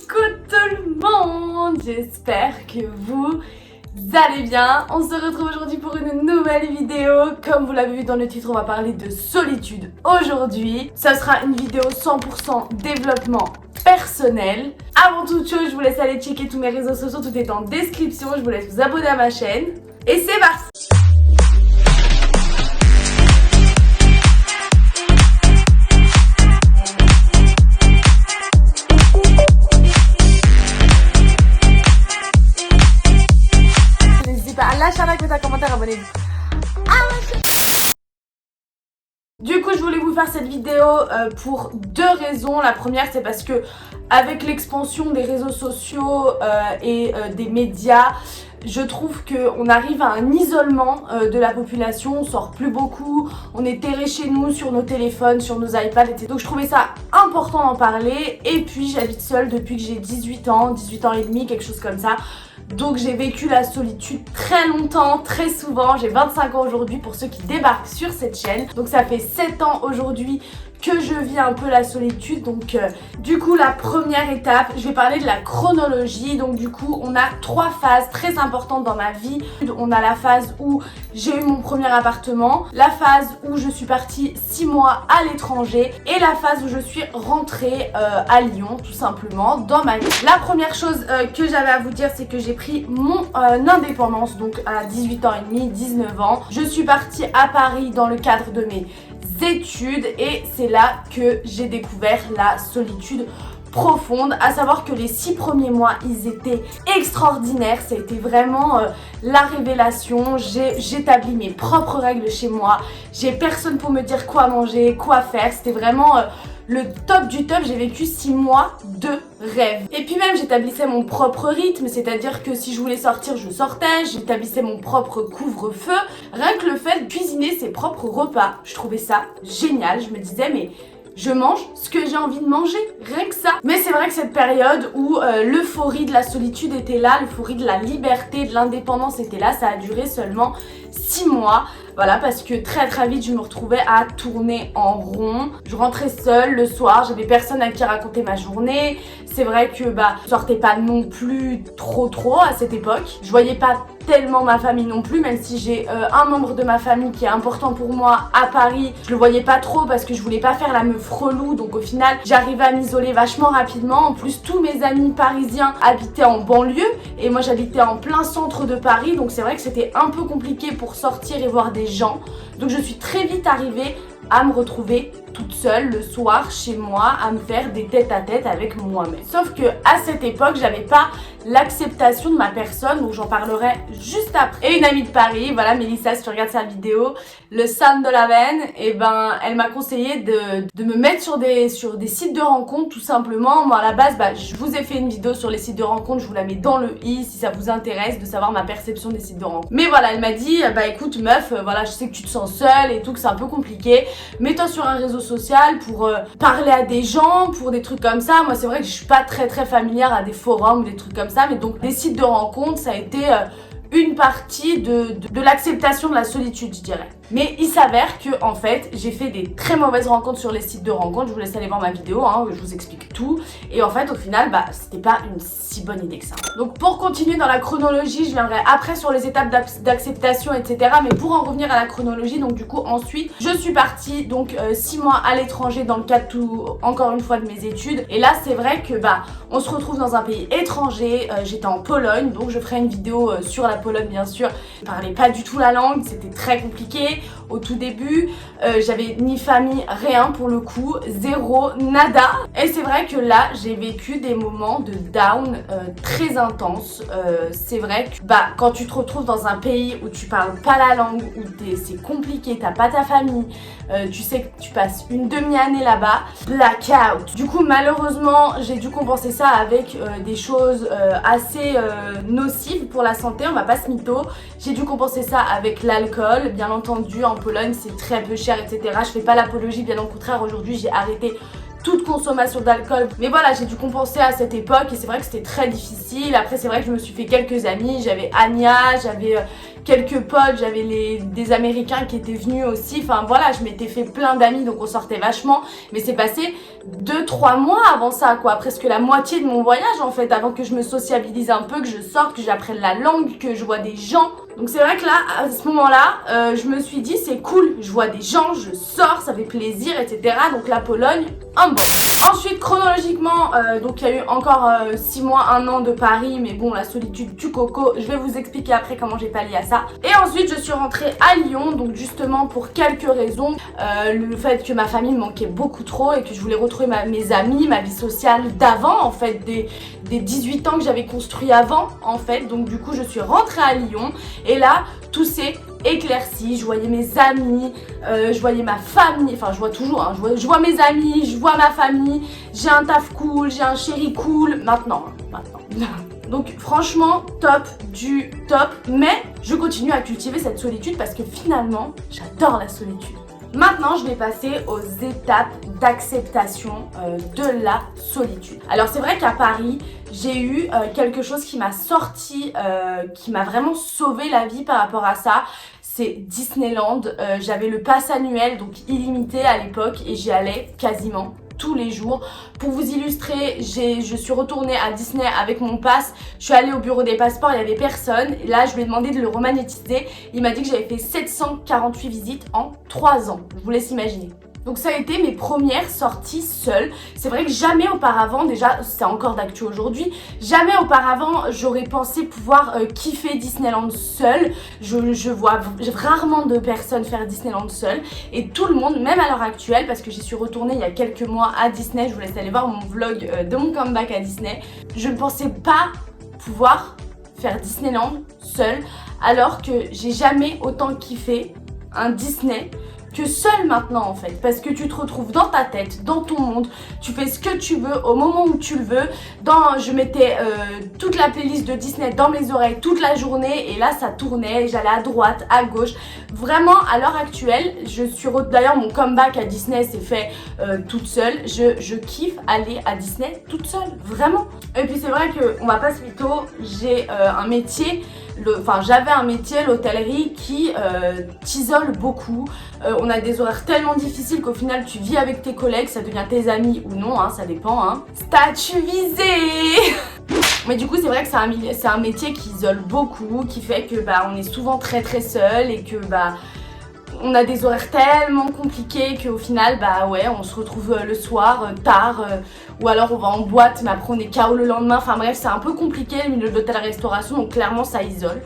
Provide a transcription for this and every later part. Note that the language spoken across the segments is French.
Coucou tout le monde, j'espère que vous allez bien. On se retrouve aujourd'hui pour une nouvelle vidéo. Comme vous l'avez vu dans le titre, on va parler de solitude aujourd'hui. Ça sera une vidéo 100% développement personnel. Avant toute chose, je vous laisse aller checker tous mes réseaux sociaux, tout est en description. Je vous laisse vous abonner à ma chaîne. Et c'est parti! Lâche un like, mets un commentaire, abonnez-vous à ma chaîne. Du coup, je voulais vous faire cette vidéo pour deux raisons. La première, c'est parce que avec l'expansion des réseaux sociaux et des médias, je trouve qu'on arrive à un isolement de la population, on sort plus beaucoup, on est terré chez nous sur nos téléphones, sur nos iPads, etc. Donc je trouvais ça important d'en parler. Et puis j'habite seule depuis que j'ai 18 ans et demi, quelque chose comme ça. Donc j'ai vécu la solitude très longtemps, très souvent. J'ai 25 ans aujourd'hui pour ceux qui débarquent sur cette chaîne. Donc ça fait 7 ans aujourd'hui que je vis un peu la solitude. Donc du coup la première étape, je vais parler de la chronologie. Donc du coup on a trois phases très importantes dans ma vie. On a la phase où j'ai eu mon premier appartement, la phase où je suis partie 6 mois à l'étranger et la phase où je suis rentrée à Lyon tout simplement dans ma vie. La première chose que j'avais à vous dire, c'est que j'ai pris mon indépendance donc à 18 ans et demi, 19 ans. Je suis partie à Paris dans le cadre de mes études et c'est là que j'ai découvert la solitude profonde, à savoir que les 6 premiers mois ils étaient extraordinaires, ça a été vraiment la révélation. J'établis mes propres règles chez moi, j'ai personne pour me dire quoi manger, quoi faire, c'était vraiment le top du top. J'ai vécu 6 mois de rêve. Et puis même j'établissais mon propre rythme, c'est-à-dire que si je voulais sortir, je sortais, j'établissais mon propre couvre-feu. Rien que le fait de cuisiner ses propres repas, je trouvais ça génial. Je me disais mais je mange ce que j'ai envie de manger, rien que ça. Mais c'est vrai que cette période où l'euphorie de la solitude était là, l'euphorie de la liberté, de l'indépendance était là, ça a duré seulement 6 mois. Voilà, parce que très vite je me retrouvais à tourner en rond. Je rentrais seule le soir, j'avais personne à qui raconter ma journée. C'est vrai que je sortais pas non plus trop à cette époque. Je voyais pas tellement ma famille non plus, même si j'ai un membre de ma famille qui est important pour moi à Paris. Je le voyais pas trop parce que je voulais pas faire la meuf relou, donc au final j'arrivais à m'isoler vachement rapidement. En plus tous mes amis parisiens habitaient en banlieue et moi j'habitais en plein centre de Paris, donc c'est vrai que c'était un peu compliqué pour sortir et voir des gens. Donc je suis très vite arrivée à me retrouver toute seule le soir chez moi, à me faire des tête-à-tête avec moi-même. Sauf que à cette époque, j'avais pas l'acceptation de ma personne, donc j'en parlerai juste après. Et une amie de Paris, voilà Mélissa, si tu regardes sa vidéo, le sang de la veine, et elle m'a conseillé de me mettre sur des sites de rencontres tout simplement. Moi à la base, je vous ai fait une vidéo sur les sites de rencontres, je vous la mets dans le i si ça vous intéresse de savoir ma perception des sites de rencontres. Mais voilà, elle m'a dit, écoute meuf, voilà je sais que tu te sens seule et tout, que c'est un peu compliqué, mets-toi sur un réseau social pour parler à des gens, pour des trucs comme ça. Moi c'est vrai que je suis pas très familière à des forums ou des trucs comme ça, mais donc les sites de rencontres ça a été une partie de l'acceptation de la solitude, je dirais. Mais il s'avère que en fait j'ai fait des très mauvaises rencontres sur les sites de rencontres. Je vous laisse aller voir ma vidéo, je vous explique tout. Et en fait au final c'était pas une si bonne idée que ça. Donc pour continuer dans la chronologie, je viendrai après sur les étapes d'acceptation, etc. Mais pour en revenir à la chronologie, donc du coup ensuite je suis partie donc 6 mois à l'étranger dans le cadre encore une fois de mes études. Et là c'est vrai que on se retrouve dans un pays étranger. J'étais en Pologne, donc je ferai une vidéo sur la Pologne bien sûr. Je parlais pas du tout la langue, c'était très compliqué au tout début. J'avais ni famille, rien pour le coup, zéro, nada. Et c'est vrai que là j'ai vécu des moments de down très intenses. C'est vrai que quand tu te retrouves dans un pays où tu parles pas la langue, où c'est compliqué, t'as pas ta famille, tu sais que tu passes une demi-année là-bas, blackout. Du coup malheureusement j'ai dû compenser ça avec des choses assez nocives pour la santé, on va pas se mytho. J'ai dû compenser ça avec l'alcool, bien entendu en Pologne c'est très peu cher, etc. Je fais pas l'apologie, bien au contraire aujourd'hui j'ai arrêté toute consommation d'alcool. Mais voilà, j'ai dû compenser à cette époque et c'est vrai que c'était très difficile. Après c'est vrai que je me suis fait quelques amis, j'avais Anya, j'avais quelques potes, j'avais des Américains qui étaient venus aussi. Enfin voilà, je m'étais fait plein d'amis donc on sortait vachement. Mais c'est passé 2-3 mois avant ça quoi, presque la moitié de mon voyage en fait, avant que je me sociabilise un peu, que je sorte, que j'apprenne la langue, que je vois des gens. Donc c'est vrai que là, à ce moment-là, je me suis dit c'est cool, je vois des gens, je sors, ça fait plaisir, etc. Donc la Pologne, un bon. Ensuite, chronologiquement, donc il y a eu encore 6 mois, 1 an de Paris, mais bon, la solitude du coco, je vais vous expliquer après comment j'ai pallié à ça. Et ensuite, je suis rentrée à Lyon, donc justement pour quelques raisons. Le fait que ma famille me manquait beaucoup trop et que je voulais retrouver mes amis, ma vie sociale d'avant, en fait, des 18 ans que j'avais construit avant, en fait. Donc du coup, je suis rentrée à Lyon et là, tout s'est éclairci, je voyais mes amis, je voyais ma famille, enfin je vois toujours, hein, je vois mes amis, je vois ma famille, j'ai un taf cool, j'ai un chéri cool, maintenant. Donc franchement, top du top, mais je continue à cultiver cette solitude parce que finalement, j'adore la solitude. Maintenant, je vais passer aux étapes d'acceptation de la solitude. Alors c'est vrai qu'à Paris, j'ai eu quelque chose qui m'a sorti, qui m'a vraiment sauvé la vie par rapport à ça. C'est Disneyland. J'avais le pass annuel, donc illimité à l'époque, et j'y allais quasiment tous les jours. Pour vous illustrer, je suis retournée à Disney avec mon pass. Je suis allée au bureau des passeports, il n'y avait personne. Et là, je lui ai demandé de le remagnétiser. Il m'a dit que j'avais fait 748 visites en 3 ans. Je vous laisse imaginer. Donc ça a été mes premières sorties seules. C'est vrai que jamais auparavant, déjà c'est encore d'actu aujourd'hui, jamais auparavant j'aurais pensé pouvoir kiffer Disneyland seule. Je vois rarement de personnes faire Disneyland seule. Et tout le monde, même à l'heure actuelle, parce que j'y suis retournée il y a quelques mois à Disney, je vous laisse aller voir mon vlog de mon comeback à Disney. Je ne pensais pas pouvoir faire Disneyland seule, alors que j'ai jamais autant kiffé un Disney que seul maintenant en fait, parce que tu te retrouves dans ta tête, dans ton monde, tu fais ce que tu veux au moment où tu le veux. Je mettais toute la playlist de Disney dans mes oreilles toute la journée et là ça tournait, j'allais à droite, à gauche. Vraiment à l'heure actuelle, d'ailleurs mon comeback à Disney s'est fait toute seule. Je kiffe aller à Disney toute seule, vraiment. Et puis c'est vrai que on va pas se mytho, j'ai un métier. J'avais un métier, l'hôtellerie, qui t'isole beaucoup. On a des horaires tellement difficiles qu'au final tu vis avec tes collègues, ça devient tes amis ou non, hein, ça dépend. Hein. Statut visé. Mais du coup c'est vrai que c'est un métier qui isole beaucoup, qui fait que on est souvent très très seul et que on a des horaires tellement compliqués qu'au final on se retrouve le soir tard ou alors on va en boîte mais après on est KO le lendemain. Enfin bref, c'est un peu compliqué le milieu de l'hôtellerie-restauration, donc clairement ça isole.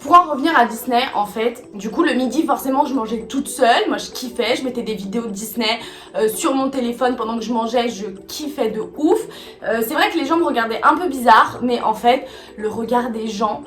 Pour en revenir à Disney, en fait, du coup le midi forcément je mangeais toute seule, moi je kiffais, je mettais des vidéos de Disney sur mon téléphone pendant que je mangeais, je kiffais de ouf. C'est vrai que les gens me regardaient un peu bizarre, mais en fait le regard des gens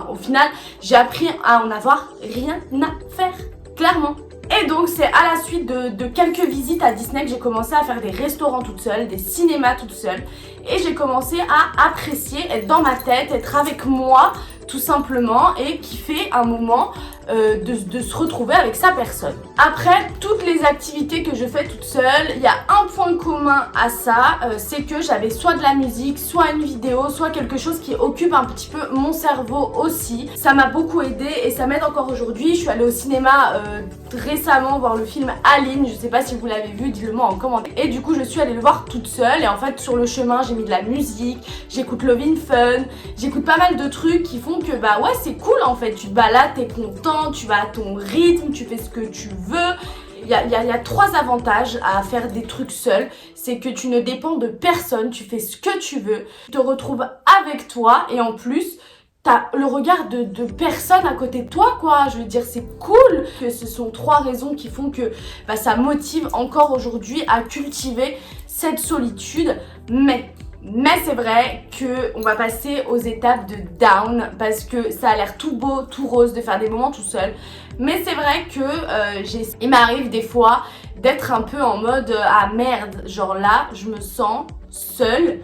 au final j'ai appris à en avoir rien à faire, clairement. Et donc c'est à la suite de quelques visites à Disney que j'ai commencé à faire des restaurants toute seule, des cinémas toute seule. Et j'ai commencé à apprécier, être dans ma tête, être avec moi tout simplement et kiffer un moment de se retrouver avec sa personne. Après, toutes les activités que je fais toute seule, il y a un point commun à ça, c'est que j'avais soit de la musique, soit une vidéo, soit quelque chose qui occupe un petit peu mon cerveau aussi. Ça m'a beaucoup aidé et ça m'aide encore aujourd'hui. Je suis allée au cinéma récemment voir le film Aline, je sais pas si vous l'avez vu, dites-le moi en commentaire. Et du coup je suis allée le voir toute seule et en fait sur le chemin j'ai mis de la musique, j'écoute Love in Fun, j'écoute pas mal de trucs qui font que ouais c'est cool en fait, tu te balades, t'es content, tu vas à ton rythme, tu fais ce que tu veux. Il y a 3 avantages à faire des trucs seul, c'est que tu ne dépends de personne, tu fais ce que tu veux, tu te retrouves avec toi et en plus t'as le regard de personne à côté de toi quoi, je veux dire c'est cool. Que ce sont 3 raisons qui font que ça motive encore aujourd'hui à cultiver cette solitude. Mais c'est vrai qu'on va passer aux étapes de down parce que ça a l'air tout beau, tout rose de faire des moments tout seul. Mais c'est vrai que il m'arrive des fois d'être un peu en mode ah merde, genre là je me sens seule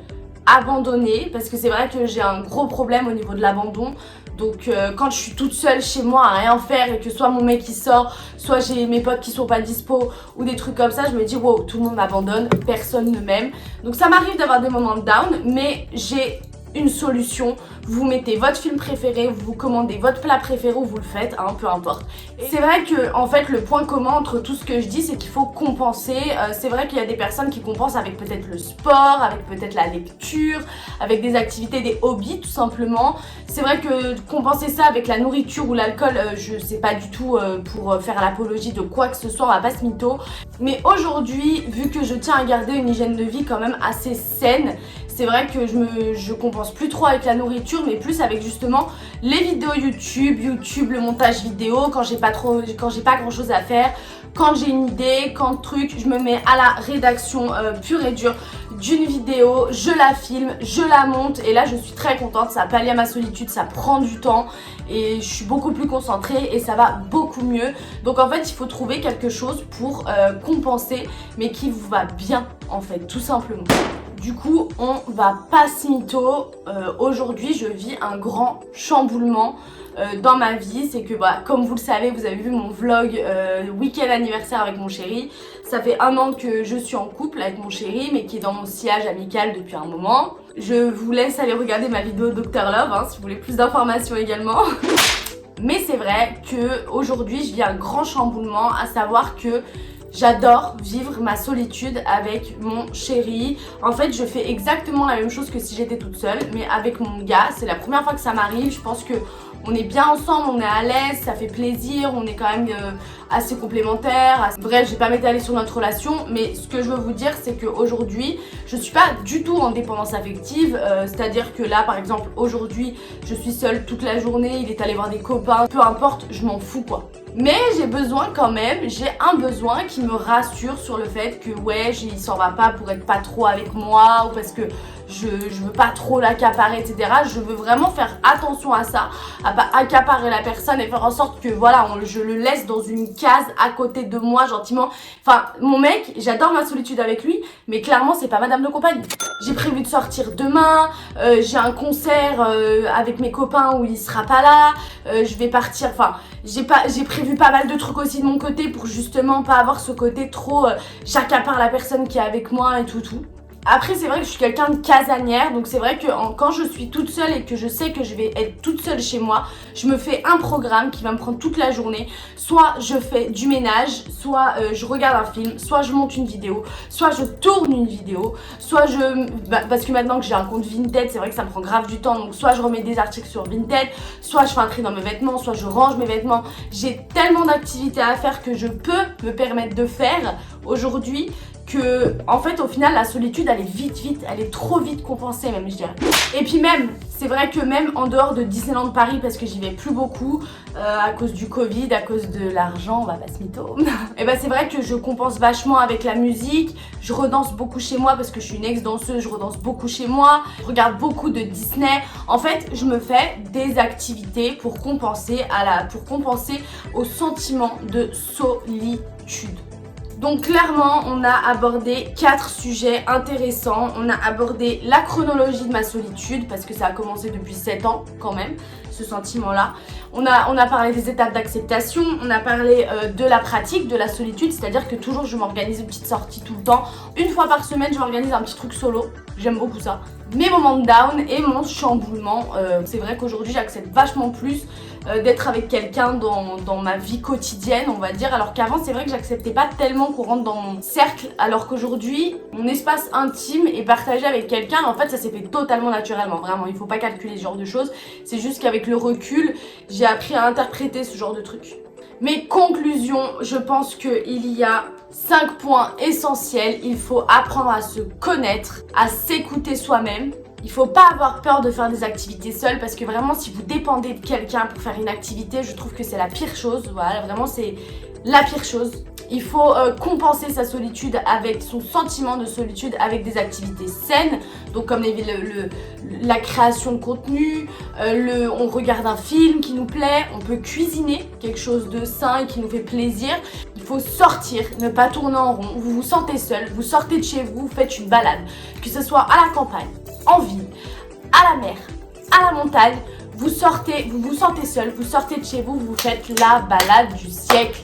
abandonner parce que c'est vrai que j'ai un gros problème au niveau de l'abandon. Donc quand je suis toute seule chez moi à rien faire et que soit mon mec qui sort, soit j'ai mes potes qui sont pas dispo ou des trucs comme ça, je me dis wow, tout le monde m'abandonne, personne ne m'aime. Donc ça m'arrive d'avoir des moments de down, mais j'ai une solution. Vous mettez votre film préféré, vous commandez votre plat préféré ou vous le faites, hein, peu importe. C'est vrai que en fait le point commun entre tout ce que je dis, c'est qu'il faut compenser. C'est vrai qu'il y a des personnes qui compensent avec peut-être le sport, avec peut-être la lecture, avec des activités, des hobbies tout simplement. C'est vrai que compenser ça avec la nourriture ou l'alcool, je sais pas du tout pour faire l'apologie de quoi que ce soit, on va pas se mytho. Mais aujourd'hui, vu que je tiens à garder une hygiène de vie quand même assez saine, c'est vrai que je compense plus trop avec la nourriture, mais plus avec justement les vidéos YouTube, le montage vidéo, quand j'ai pas grand chose à faire, quand j'ai une idée, je me mets à la rédaction pure et dure d'une vidéo, je la filme, je la monte et là je suis très contente, ça pallie à ma solitude, ça prend du temps et je suis beaucoup plus concentrée et ça va beaucoup mieux. Donc en fait il faut trouver quelque chose pour compenser mais qui vous va bien en fait, tout simplement. Du coup, on va pas se mytho. Aujourd'hui, je vis un grand chamboulement dans ma vie. C'est que, comme vous le savez, vous avez vu mon vlog week-end anniversaire avec mon chéri. Ça fait 1 an que je suis en couple avec mon chéri, mais qui est dans mon sillage amical depuis un moment. Je vous laisse aller regarder ma vidéo Dr Love, hein, si vous voulez plus d'informations également. Mais c'est vrai qu'aujourd'hui, je vis un grand chamboulement, à savoir que j'adore vivre ma solitude avec mon chéri. En fait, je fais exactement la même chose que si j'étais toute seule, mais avec mon gars. C'est la première fois que ça m'arrive. Je pense que on est bien ensemble, on est à l'aise, ça fait plaisir, on est quand même assez complémentaires. Bref, je vais pas m'étaler sur notre relation, mais ce que je veux vous dire, c'est qu'aujourd'hui, je suis pas du tout en dépendance affective. C'est-à-dire que là, par exemple, aujourd'hui, je suis seule toute la journée, il est allé voir des copains, peu importe, je m'en fous quoi. Mais j'ai besoin quand même, j'ai un besoin qui me rassure sur le fait que ouais, il s'en va pas pour être pas trop avec moi ou parce que je veux pas trop l'accaparer, etc. Je veux vraiment faire attention à ça, à pas accaparer la personne et faire en sorte que voilà, je le laisse dans une case à côté de moi gentiment. Enfin, mon mec, j'adore ma solitude avec lui, mais clairement c'est pas madame de compagnie. J'ai prévu de sortir demain, j'ai un concert avec mes copains où il sera pas là, je vais partir, enfin j'ai prévu pas mal de trucs aussi de mon côté pour justement pas avoir ce côté trop j'accapare la personne qui est avec moi et tout. Après c'est vrai que je suis quelqu'un de casanière, donc c'est vrai que quand je suis toute seule et que je sais que je vais être toute seule chez moi, je me fais un programme qui va me prendre toute la journée. Soit je fais du ménage, soit je regarde un film, soit je monte une vidéo, soit je tourne une vidéo, soit parce que maintenant que j'ai un compte Vinted, c'est vrai que ça me prend grave du temps, donc soit je remets des articles sur Vinted, soit je fais un tri dans mes vêtements, soit je range mes vêtements. J'ai tellement d'activités à faire que je peux me permettre de faire aujourd'hui que en fait au final la solitude elle est elle est trop vite compensée même je dirais. Et puis même, c'est vrai que même en dehors de Disneyland Paris parce que j'y vais plus beaucoup à cause du Covid, à cause de l'argent, on va pas se mytho. Et c'est vrai que je compense vachement avec la musique, je redanse beaucoup chez moi parce que je suis une ex-danseuse, je redanse beaucoup chez moi, je regarde beaucoup de Disney. En fait, je me fais des activités pour compenser au sentiment de solitude. Donc clairement, on a abordé 4 sujets intéressants. On a abordé la chronologie de ma solitude parce que ça a commencé depuis 7 ans quand même, ce sentiment-là. On a parlé des étapes d'acceptation, on a parlé de la pratique de la solitude, c'est-à-dire que toujours je m'organise une petite sortie tout le temps. Une fois par semaine, je m'organise un petit truc solo, j'aime beaucoup ça. Mes moments de down et mon chamboulement. C'est vrai qu'aujourd'hui, j'accepte vachement plus d'être avec quelqu'un dans ma vie quotidienne, on va dire, alors qu'avant c'est vrai que j'acceptais pas tellement qu'on rentre dans mon cercle, alors qu'aujourd'hui mon espace intime est partagé avec quelqu'un. En fait ça s'est fait totalement naturellement, vraiment il faut pas calculer ce genre de choses, c'est juste qu'avec le recul j'ai appris à interpréter ce genre de trucs. Mes conclusions, je pense qu'il y a 5 points essentiels. Il faut apprendre à se connaître, à s'écouter soi-même. Il faut pas avoir peur de faire des activités seule parce que vraiment si vous dépendez de quelqu'un pour faire une activité, je trouve que c'est la pire chose. Voilà, vraiment c'est la pire chose. Il faut compenser sa solitude avec son sentiment de solitude avec des activités saines, donc comme la création de contenu, on regarde un film qui nous plaît, on peut cuisiner quelque chose de sain et qui nous fait plaisir. Il faut sortir, ne pas tourner en rond. Vous vous sentez seul, vous sortez de chez vous, vous faites une balade, que ce soit à la campagne, en ville, mer, à la montagne, vous vous sentez seul, vous sortez de chez vous, vous faites la balade du siècle.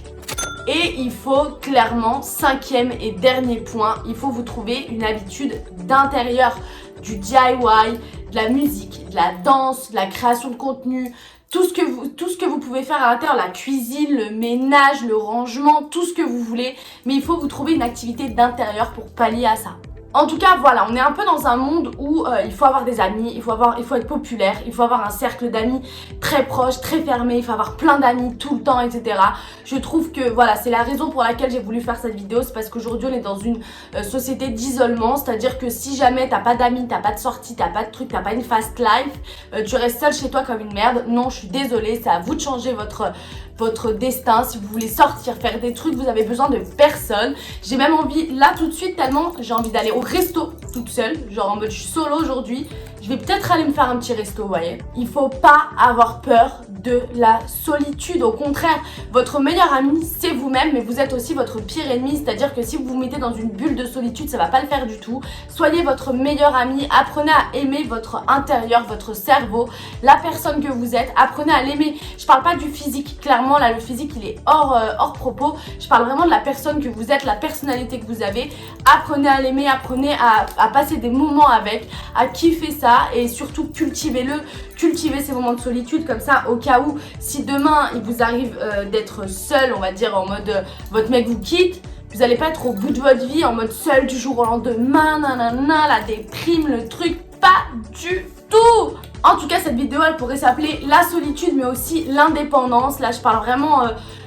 Et il faut clairement, cinquième et dernier point, il faut vous trouver une habitude d'intérieur, du DIY, de la musique, de la danse, de la création de contenu, tout ce que vous pouvez faire à l'intérieur, la cuisine, le ménage, le rangement, tout ce que vous voulez. Mais il faut vous trouver une activité d'intérieur pour pallier à ça. En tout cas, voilà, on est un peu dans un monde où il faut avoir des amis, il faut être populaire, il faut avoir un cercle d'amis très proche, très fermé, il faut avoir plein d'amis tout le temps, etc. Je trouve que voilà, c'est la raison pour laquelle j'ai voulu faire cette vidéo, c'est parce qu'aujourd'hui on est dans une société d'isolement, c'est-à-dire que si jamais t'as pas d'amis, t'as pas de sortie, t'as pas de trucs, t'as pas une fast life, tu restes seul chez toi comme une merde. Non, je suis désolée, c'est à vous de changer votre destin. Si vous voulez sortir, faire des trucs, vous avez besoin de personne. J'ai même envie, là tout de suite, tellement j'ai envie d'aller au resto toute seule, genre en mode je suis solo aujourd'hui, je vais peut-être aller me faire un petit resto, vous voyez. Il faut pas avoir peur de la solitude, au contraire, votre meilleur ami c'est vous-même, mais vous êtes aussi votre pire ennemi, c'est-à-dire que si vous vous mettez dans une bulle de solitude, ça va pas le faire du tout. Soyez votre meilleur ami, apprenez à aimer votre intérieur, votre cerveau, la personne que vous êtes, apprenez à l'aimer. Je parle pas du physique, clairement là le physique il est hors propos, je parle vraiment de la personne que vous êtes, la personnalité que vous avez. Apprenez à l'aimer, apprenez à passer des moments avec, à kiffer ça et surtout cultivez-le, cultivez ces moments de solitude comme ça au cas où si demain il vous arrive d'être seul, on va dire en mode votre mec vous quitte, vous allez pas être au bout de votre vie en mode seul du jour au lendemain, nanana, la déprime, le truc, pas du tout. En tout cas cette vidéo elle pourrait s'appeler la solitude mais aussi l'indépendance. Là je parle vraiment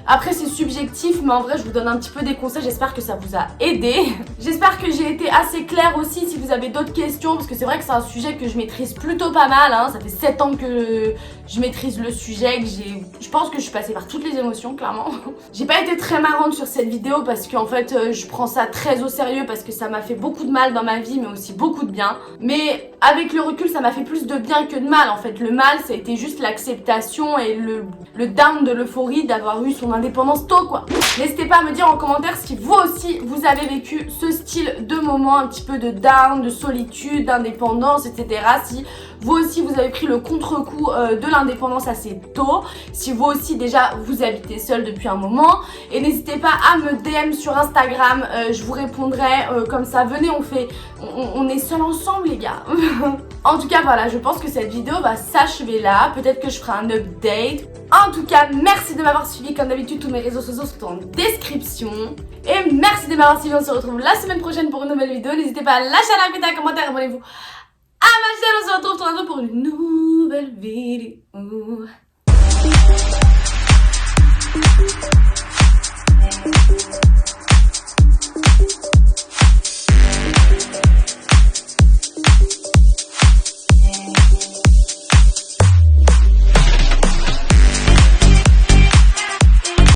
après c'est subjectif mais en vrai je vous donne un petit peu des conseils, j'espère que ça vous a aidé. J'espère que j'ai été assez claire aussi si vous avez d'autres questions parce que c'est vrai que c'est un sujet que je maîtrise plutôt pas mal hein. Ça fait 7 ans que je maîtrise le sujet, que je pense que je suis passée par toutes les émotions clairement. J'ai pas été très marrante sur cette vidéo parce qu'en fait je prends ça très au sérieux parce que ça m'a fait beaucoup de mal dans ma vie mais aussi beaucoup de bien. Mais avec le recul ça m'a fait plus de bien que de mal en fait. Le mal ça a été juste l'acceptation et le down de l'euphorie d'avoir eu son indépendance tôt quoi. N'hésitez pas à me dire en commentaire si vous aussi vous avez vécu ce style de moment un petit peu de down, de solitude, d'indépendance etc. Si vous aussi vous avez pris le contre-coup de l'indépendance assez tôt, si vous aussi déjà vous habitez seul depuis un moment, et n'hésitez pas à me DM sur Instagram, je vous répondrai comme ça, venez on est seul ensemble les gars. En tout cas voilà, je pense que cette vidéo va s'achever là, peut-être que je ferai un update. En tout cas merci de m'avoir suivi, comme d'habitude tous mes réseaux sociaux sont en description. Et merci de m'avoir suivi, on se retrouve la semaine prochaine pour une nouvelle vidéo. N'hésitez pas à lâcher un like, un commentaire, abonnez-vous à ma chaîne, on se retrouve très bientôt pour une nouvelle vidéo.